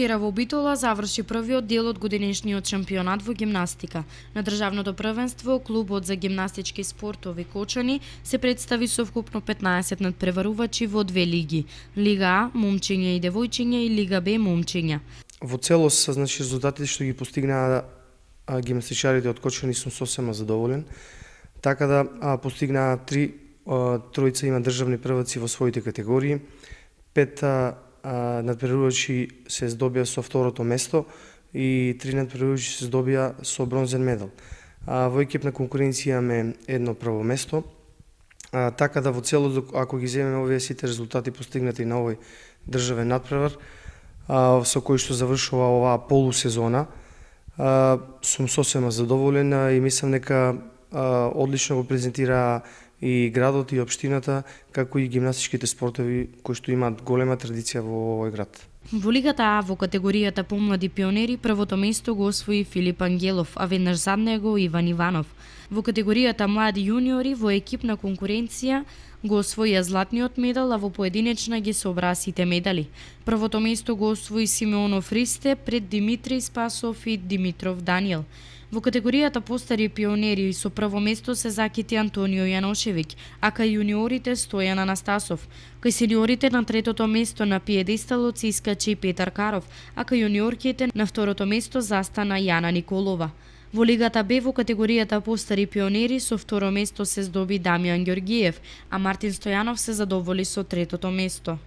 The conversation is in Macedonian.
Вчера во Битола заврши првиот дел од годинешниот шампионат во гимнастика. На државното првенство клубот за гимнастички спортови Кочани се представи со вкупно 15 надпреварувачи во две лиги: Лига А момчиња и девојчиња и Лига Б момчиња. Во целост, значи, резултатите што ги постигнаа гимнастичарите од Кочани сум сосема задоволен. Така да постигнаа тројца има државни прваци во своите категории, 5 надпреварувачи се здобија со второто место и 3 надпреварувачи се здобија со бронзен медал. Во екипна конкуренција имаме едно прво место. Така да во целост, ако ги земеме овие сите резултати постигнати на овој државен надпревар, со кој што завршува оваа полусезона, сум сосема задоволен и мислам дека одлично го презентираа и градот и општината, како и гимнастичките спортови кои што имаат голема традиција во овој град. Во Лигата А во категоријата помлади пионери првото место го освои Филип Ангелов, а веднаш зад него Иван Иванов. Во категоријата млади јуниори во екипна конкуренција го освоија златниот медал, а во поединечна ги собраа сите медали. Првото место го освои Симеонов Ристе пред Димитри Спасов и Димитров Даниел. Во категоријата постари пионери со прво место се закити Антонио Јаношевиќ, а кај јуниорите Стојан Анастасов. Кај сениорите на третото место на пиедесталот се искачи Петар Каров, а кај јуниорките на второто место застана Јана Николова. Во Лигата Б во категоријата постари пионери со второ место се здоби Дамјан Ѓоргиев, а Мартин Стојанов се задоволи со третото место.